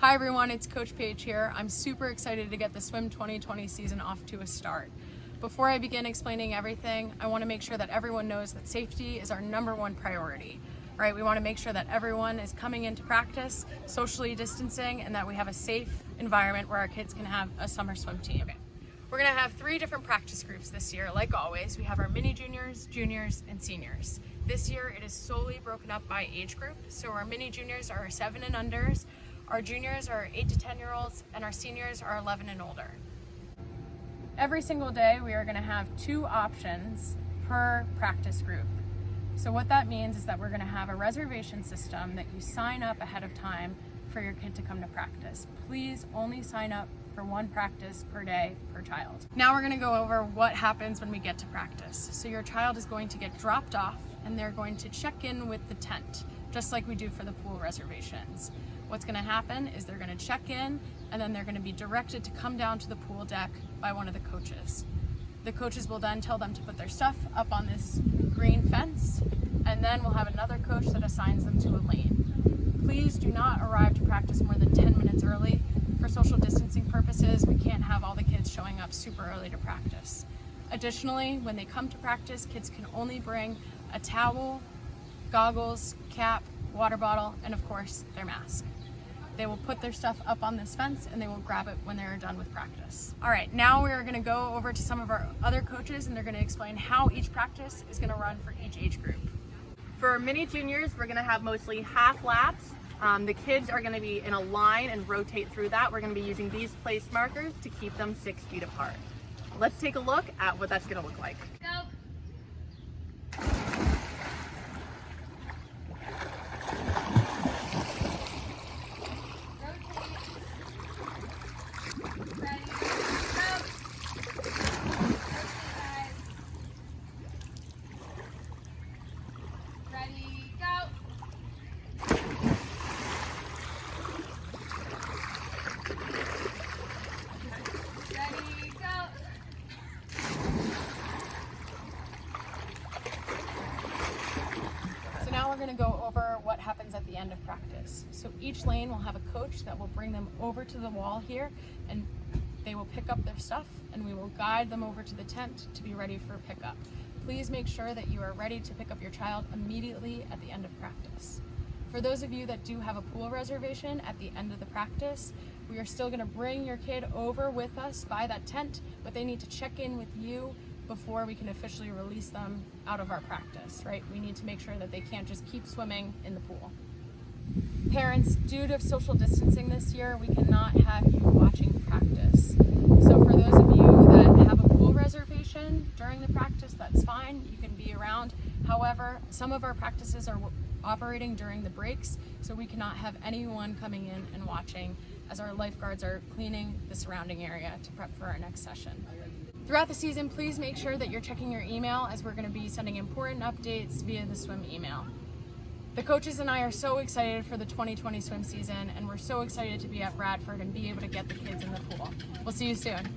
Hi everyone, it's Coach Paige here. I'm super excited to get the Swim 2020 season off to a start. Before I begin explaining everything, I want to make sure that everyone knows that safety is our #1 priority. Right? We want to make sure that everyone is coming into practice, socially distancing, and that we have a safe environment where our kids can have a summer swim team. Okay. We're going to have 3 different practice groups this year. Like always, we have our mini juniors, juniors, and seniors. This year it is solely broken up by age group. So our mini juniors are 7 and unders, our juniors are 8 to 10 year olds, and our seniors are 11 and older. Every single day we are going to have 2 options per practice group. So what that means is that we're going to have a reservation system that you sign up ahead of time for your kid to come to practice. Please only sign up for 1 practice per day per child. Now we're going to go over what happens when we get to practice. So your child is going to get dropped off and they're going to check in with the tent, just like we do for the pool reservations. What's going to happen is they're going to check in and then they're going to be directed to come down to the pool deck by one of the coaches. The coaches will then tell them to put their stuff up on this green fence, and then we'll have another coach that assigns them to a lane. Please do not arrive to practice more than 10 minutes early. For social distancing purposes, we can't have all the kids showing up super early to practice. Additionally, when they come to practice, kids can only bring a towel, goggles, cap, water bottle, and of course, their mask. They will put their stuff up on this fence and they will grab it when they're done with practice. All right, now we are going to go over to some of our other coaches and they're going to explain how each practice is going to run for each age group. For mini juniors, we're going to have mostly half laps. The kids are going to be in a line and rotate through that. We're going to be using these place markers to keep them 6 feet apart. Let's take a look at what that's going to look like. Go. We're going to go over what happens at the end of practice. So each lane will have a coach that will bring them over to the wall here and they will pick up their stuff and we will guide them over to the tent to be ready for pickup. Please make sure that you are ready to pick up your child immediately at the end of practice. For those of you that do have a pool reservation at the end of the practice, we are still going to bring your kid over with us by that tent, but they need to check in with you before we can officially release them out of our practice, right? We need to make sure that they can't just keep swimming in the pool. Parents, due to social distancing this year, we cannot have you watching practice. So for those of you that have a pool reservation during the practice, that's fine, you can be around. However, some of our practices are operating during the breaks, so we cannot have anyone coming in and watching as our lifeguards are cleaning the surrounding area to prep for our next session. Throughout the season, please make sure that you're checking your email as we're going to be sending important updates via the swim email. The coaches and I are so excited for the 2020 swim season, and we're so excited to be at Bradford and be able to get the kids in the pool. We'll see you soon.